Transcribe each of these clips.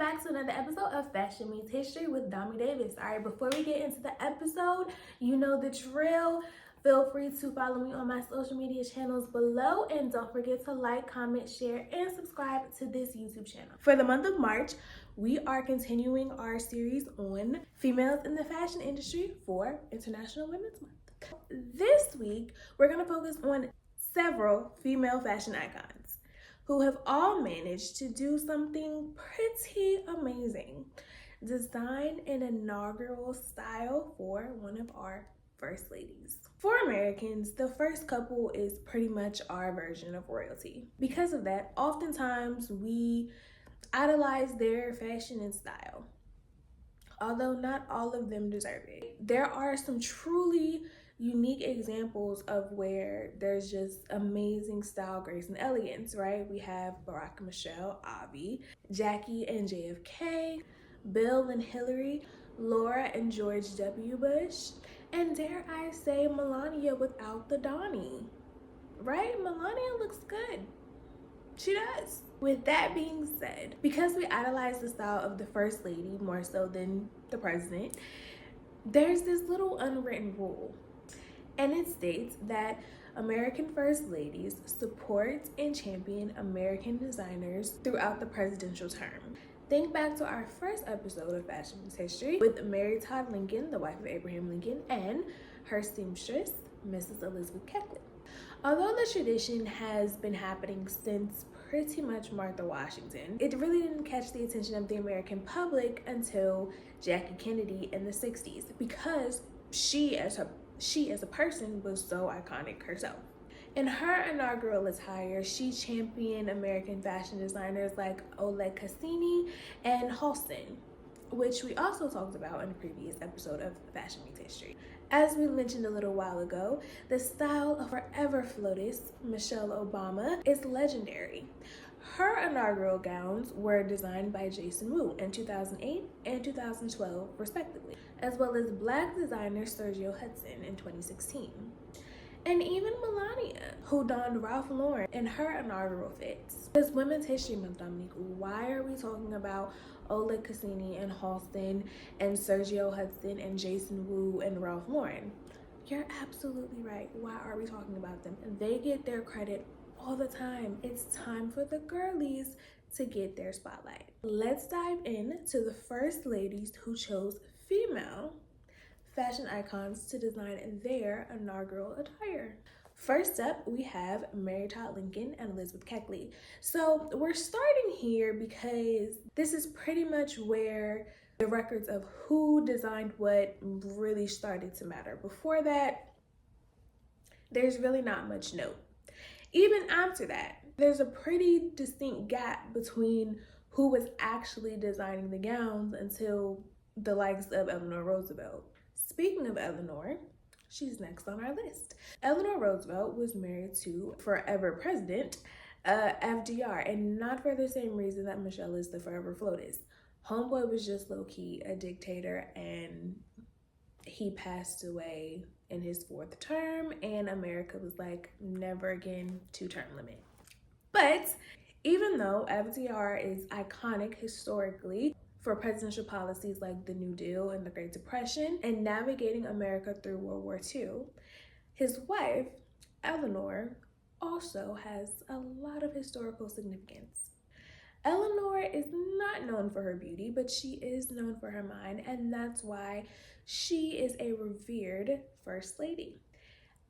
back to another episode of Fashion Meets History with Domii Davis. All right, before we get into the episode, you know the drill. Feel free to follow me on my social media channels below, and don't forget to like, comment, share, and subscribe to this YouTube channel. For the month of March, we are continuing our series on females in the fashion industry for International Women's Month. This week, we're going to focus on several female fashion icons who have all managed to do something pretty amazing. Design an inaugural style for one of our first ladies. For Americans, the first couple is pretty much our version of royalty. Because of that, oftentimes we idolize their fashion and style, although not all of them deserve it. There are some truly unique examples of where there's just amazing style, grace, and elegance, right? We have Barack and Michelle, Avi, Jackie and JFK, Bill and Hillary, Laura and George W. Bush, and dare I say Melania without the Donnie, right? Melania looks good. She does. With that being said, because we idolize the style of the First Lady more so than the President, there's this little unwritten rule. And it states that American First Ladies support and champion American designers throughout the presidential term. Think back to our first episode of Fashion Meets History with Mary Todd Lincoln, the wife of Abraham Lincoln, and her seamstress, Mrs. Elizabeth Keckley. Although the tradition has been happening since pretty much Martha Washington, it really didn't catch the attention of the American public until Jackie Kennedy in the 60s, because she as a person was so iconic herself. In her inaugural attire, she championed American fashion designers like Oleg Cassini and Halston, which we also talked about in a previous episode of Fashion Meets History. As we mentioned a little while ago, the style of forever FLOTUS, Michelle Obama, is legendary. Her inaugural gowns were designed by Jason Wu in 2008 and 2012, respectively, as well as Black designer Sergio Hudson in 2016. And even Melania, who donned Ralph Lauren in her inaugural fits. It's Women's History Month, Dominique. Why are we talking about Oleg Cassini and Halston and Sergio Hudson and Jason Wu and Ralph Lauren? You're absolutely right. Why are we talking about them? They get their credit all the time. It's time for the girlies to get their spotlight. Let's dive into the first ladies who chose female fashion icons to design their inaugural attire. First up, we have Mary Todd Lincoln and Elizabeth Keckley. So we're starting here because this is pretty much where the records of who designed what really started to matter. Before that, there's really not much note. Even after that, there's a pretty distinct gap between who was actually designing the gowns until the likes of Eleanor Roosevelt. Speaking of Eleanor, she's next on our list. Eleanor Roosevelt was married to forever president FDR, and not for the same reason that Michelle is the forever FLOTUS. Homeboy was just low-key a dictator, and he passed away in his 4th term, and America was like, never again, 2-term limit. But even though FDR is iconic historically for presidential policies like the New Deal and the Great Depression and navigating America through World War II, his wife, Eleanor, also has a lot of historical significance. Eleanor is not known for her beauty, but she is known for her mind, and that's why she is a revered First Lady.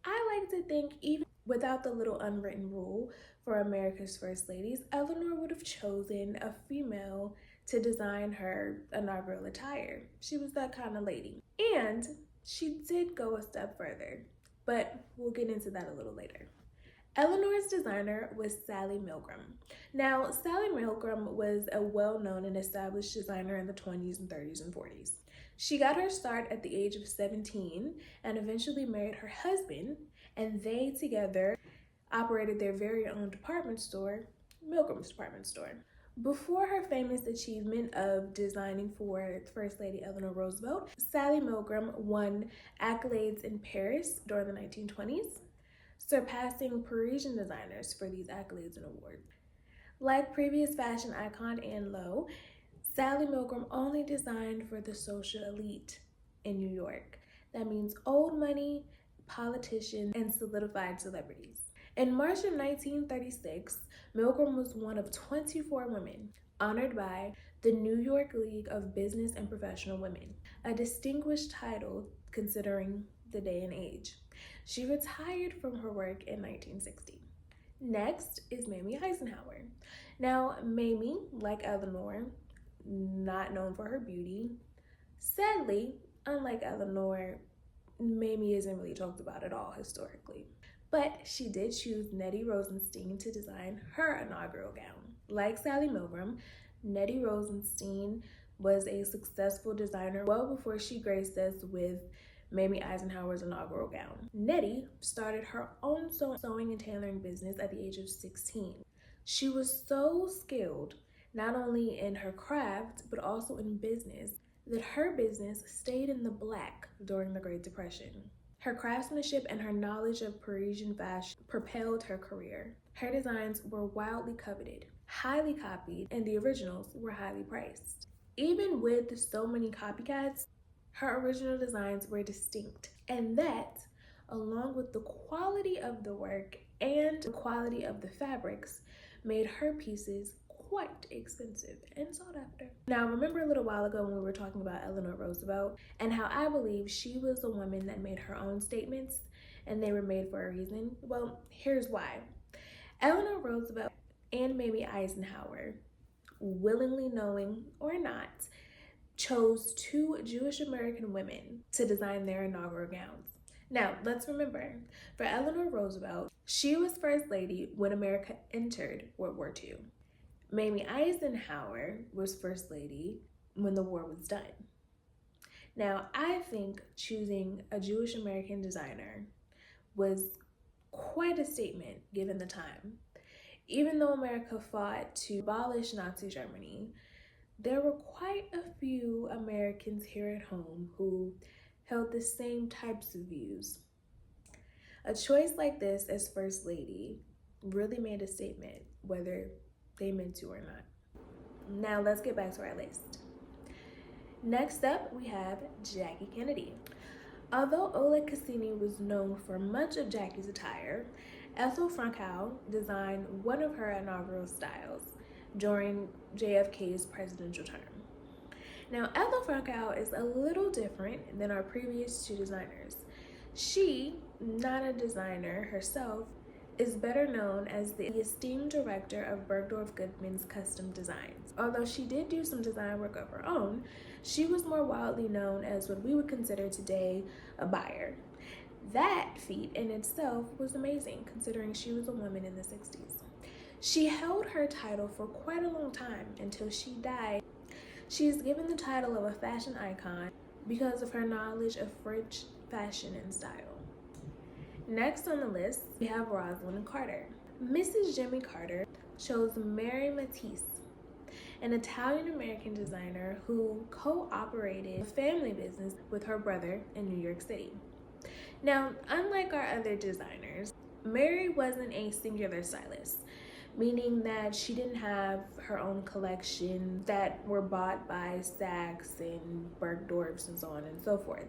I like to think even without the little unwritten rule for America's First Ladies, Eleanor would have chosen a female to design her inaugural attire. She was that kind of lady. And she did go a step further, but we'll get into that a little later. Eleanor's designer was Sally Milgrim. Now, Sally Milgrim was a well-known and established designer in the 20s and 30s and 40s. She got her start at the age of 17 and eventually married her husband, and they together operated their very own department store, Milgrim's Department Store. Before her famous achievement of designing for First Lady Eleanor Roosevelt, Sally Milgrim won accolades in Paris during the 1920s, surpassing Parisian designers for these accolades and awards. Like previous fashion icon Anne Lowe, Sally Milgrim only designed for the social elite in New York. That means old money, politicians, and solidified celebrities. In March of 1936, Milgrim was one of 24 women honored by the New York League of Business and Professional Women, a distinguished title considering the day and age. She retired from her work in 1960. Next is Mamie Eisenhower. Now, Mamie, like Eleanor, not known for her beauty. Sadly, unlike Eleanor, Mamie isn't really talked about at all historically. But she did choose Nettie Rosenstein to design her inaugural gown. Like Sally Milgrim, Nettie Rosenstein was a successful designer well before she graced us with Mamie Eisenhower's inaugural gown. Nettie started her own sewing and tailoring business at the age of 16. She was so skilled, not only in her craft, but also in business, that her business stayed in the black during the Great Depression. Her craftsmanship and her knowledge of Parisian fashion propelled her career. Her designs were wildly coveted, highly copied, and the originals were highly priced. Even with so many copycats, her original designs were distinct, and that, along with the quality of the work and the quality of the fabrics, made her pieces quite expensive and sought after. Now, remember a little while ago when we were talking about Eleanor Roosevelt and how I believe she was a woman that made her own statements and they were made for a reason? Well, here's why. Eleanor Roosevelt and Mamie Eisenhower, willingly knowing or not, chose two Jewish American women to design their inaugural gowns. Now, let's remember, for Eleanor Roosevelt, she was First Lady when America entered World War II. Mamie Eisenhower was First Lady when the war was done. Now, I think choosing a Jewish American designer was quite a statement given the time. Even though America fought to abolish Nazi Germany, there were quite a few Americans here at home who held the same types of views. A choice like this as First Lady really made a statement, whether they meant to or not. Now let's get back to our list. Next up, we have Jackie Kennedy. Although Oleg Cassini was known for much of Jackie's attire, Ethel Frankau designed one of her inaugural styles during JFK's presidential term. Now, Ethel Frankau is a little different than our previous two designers. She, not a designer herself, is better known as the esteemed director of Bergdorf Goodman's custom designs. Although she did do some design work of her own, she was more widely known as what we would consider today a buyer. That feat in itself was amazing, considering she was a woman in the 60s. She held her title for quite a long time until she died. She is given the title of a fashion icon because of her knowledge of French fashion and style. Next on the list, we have Rosalyn Carter. Mrs. Jimmy Carter chose Mary Matise, an Italian-American designer who co-operated a family business with her brother in New York City. Now, unlike our other designers, Mary wasn't a singular stylist, meaning that she didn't have her own collection that were bought by Saks and Bergdorfs and so on and so forth.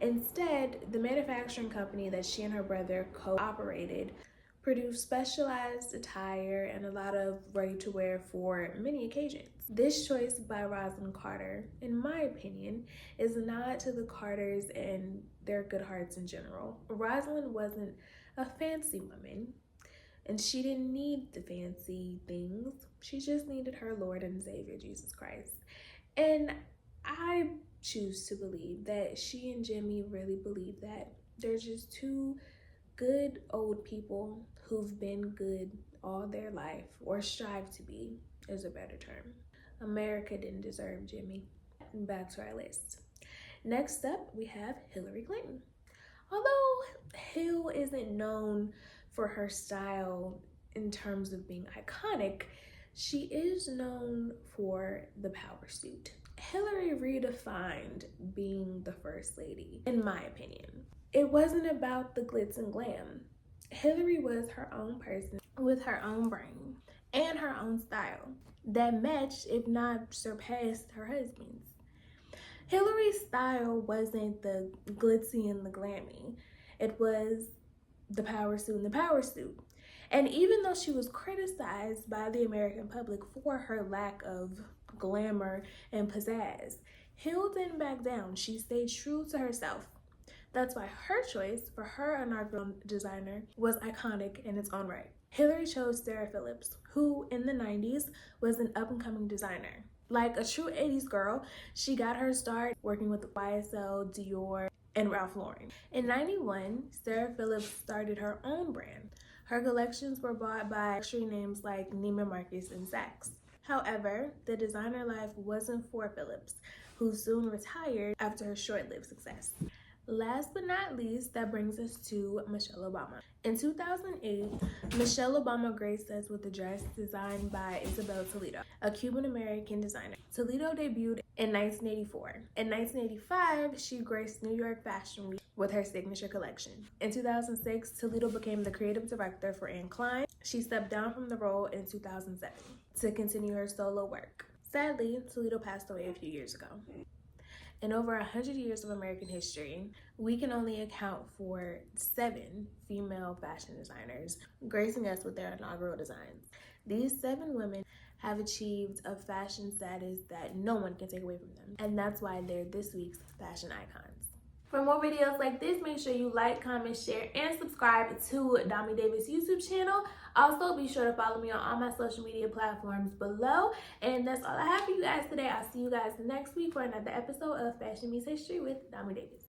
Instead, the manufacturing company that she and her brother co-operated produced specialized attire and a lot of ready-to-wear for many occasions. This choice by Rosalyn Carter, in my opinion, is a nod to the Carters and their good hearts in general. Rosalyn wasn't a fancy woman, and she didn't need the fancy things. She just needed her Lord and Savior, Jesus Christ. And I choose to believe that she and Jimmy really believe that. They're just two good old people who've been good all their life, or strive to be, is a better term. America didn't deserve Jimmy. Back to our list. Next up, we have Hillary Clinton. Although Hill isn't known for her style in terms of being iconic, she is known for the power suit. Hillary redefined being the First Lady, in my opinion. It wasn't about the glitz and glam. Hillary was her own person with her own brain and her own style. that matched, if not surpassed, her husband's. Hillary's style wasn't the glitzy and the glammy. It was the power suit and the power suit. And even though she was criticized by the American public for her lack of glamour and pizzazz, Hill didn't back down. She stayed true to herself. That's why her choice for her inaugural designer was iconic in its own right. Hillary chose Sarah Phillips, who in the 90s was an up-and-coming designer. Like a true 80s girl, she got her start working with YSL, Dior, and Ralph Lauren. In 91, Sarah Phillips started her own brand. Her collections were bought by luxury names like Neiman Marcus and Saks. However, the designer life wasn't for Phillips, who soon retired after her short-lived success. Last but not least, that brings us to Michelle Obama. In 2008, Michelle Obama graced us with a dress designed by Isabel Tolledo, a Cuban-American designer. Toledo debuted in 1984. In 1985, she graced New York Fashion Week with her signature collection. In 2006, Toledo became the creative director for Anne Klein. She stepped down from the role in 2007 to continue her solo work. Sadly, Toledo passed away a few years ago. In over 100 years of American history, we can only account for 7 female fashion designers gracing us with their inaugural designs. These 7 women have achieved a fashion status that no one can take away from them, and that's why they're this week's fashion icons. For more videos like this, make sure you like, comment, share, and subscribe to Domii Davis' YouTube channel. Also, be sure to follow me on all my social media platforms below. And that's all I have for you guys today. I'll see you guys next week for another episode of Fashion Meets History with Domii Davis.